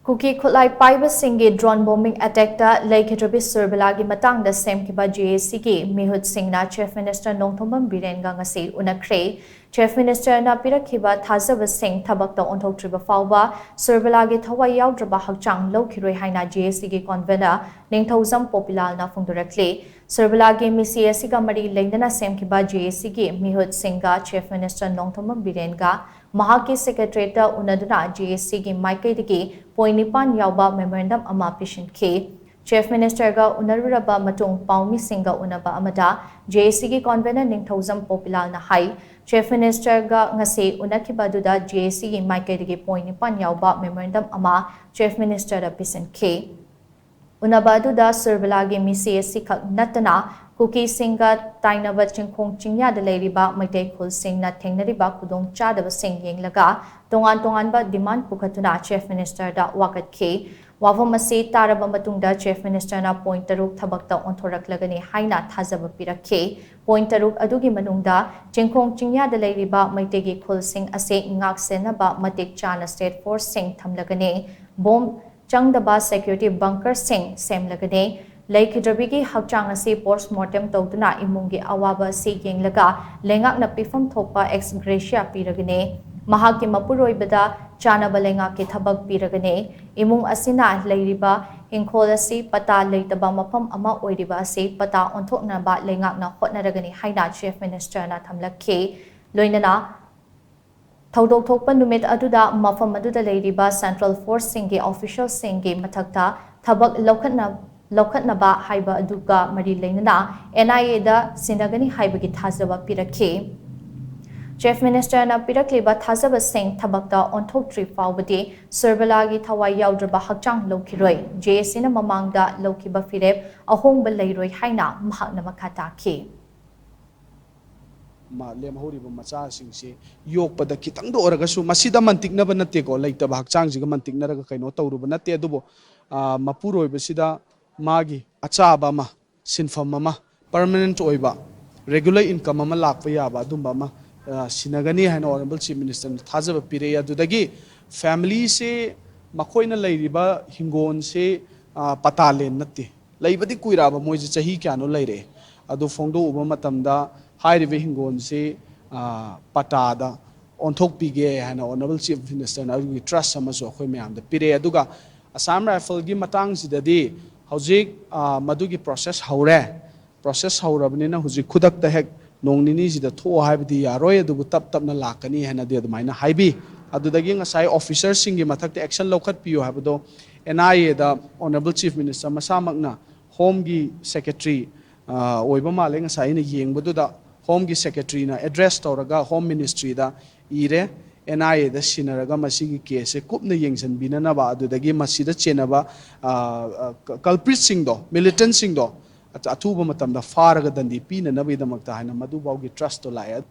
Kuki Kulai Paiba Singi drone bombing attack ta leikhidrabi Surbala gi matang da shemkhiba GAC gi Mihut Singh na Chief Minister Ningthoujam Popilal ngasi unakhre Chief Minister na pirakhiba thazaba Singh Thabak ta Onthoktriba Phaoba Surbala gi thawai yaudraba Hakchang Loukhiroi haina GAC gi Convenor Ningthoujam Popilal na phongdorakli Surbala gi Meesi asiga mari leinana shemkhiba GAC gi Mihut Singh ga Chief Minister Ningthoujam Popilal ga Mahaki Secretary ta unaduna GAC gi Maikaidagi Poinipan Yauba memorandum ama pishinkhre Chief Minister ga unaruraba matung paumi singa unaba amada GAC gi Convenor Ningthoujam Popilal na hai Chief Minister ga ngasi unakhiba duda GAC gi Maikaidagi Poinipan Yauba memorandum ama Chief Minister da pishinkhre unaba duda Surbala gi Meesi asikhak natana Kuki Singa Tainaba Chingkhong Chingya da leiriba Maitai Khul Singh na thengnariba khudong chadaba Singh yenglaga tongan ba demand pukhatuna Chief Minister da wakatkhe wafam asi taraba matungda Chief Minister na point 3 thabakta onthoraklagani haina thazaba pirakhe point 3 adugi manungda Chingkhong Chingya da leiriba Maitai gi Khul Singh ase ngak senaba matik chana State Force Singh thamlagani bomb changdaba security bunker Singh semlagani leikhidrabi gi Hakchang asi postmortem tawduna imungi awaba si yenglaga lengak na pifam thopa ex gratia piragane mahaki mapuroi bada chana balenga ke thabak piragane imung asina leiriba hinkhol asi pata leitaba mafam ama oiriba asi pata onthokna ba lengak na hotnaragani haina Chief Minister na thamlakhe leinana thoudok thokpa numit aduda mafam aduda leiriba Central Force singi official singi mathakta thabak Lokhatnaba haiba aduga mari leinana NIA da sinagani haibagi thazaba pirakhe Chief Minister na pirakliba thazaba Singh Thabakta Onthoktriba Phaoba Surbala gi thawai yaudraba Hakchang Loukhiroi GAC na mamangda Loukiba Fireb ahongba leiroi haina mahakna makhata khe ma lemhoriba macha singse yokpada kitang do oragasu masida mantikna ba natte ko leitaba Hakchang jiga mantikna raga kaino tawruba natte adubo mapuroi basida magi achaba ma sinfam ma permanent oiba regular income ma lakpa yaba dumba ma sinagani haina honorable Chief Minister thazaba pire adudagi family se makoina leiriba hingon se patalen natte leibadi kuiraba moije chahi kyano leire adu phongdo uba matamda hairibe hingon se patada onthok pige haina honorable Chief Minister na agi trust sama so khoi mayam da pire aduga Assam Rifle gi matang sidadi Hojik madugi process haurabnina hujik khudak ta hek nongnini sida tho haibdi yaroi adugu tapna lakani hena de admaina haibi adudagi ngasai officers singi mathakte action lokhat piyo habdo NIA da honorable Chief Minister masamakna home gi secretary oiba male ngasai na yengbudu da home gi secretary na address tawraga home ministry da ire NIA da sinaraga masigi case kupna yengsan binana ba adudagi masida chenaba culprit singdo militant singdo athuba matamda faraga dandi pina nabi damakta haina madu bawgi trust to lai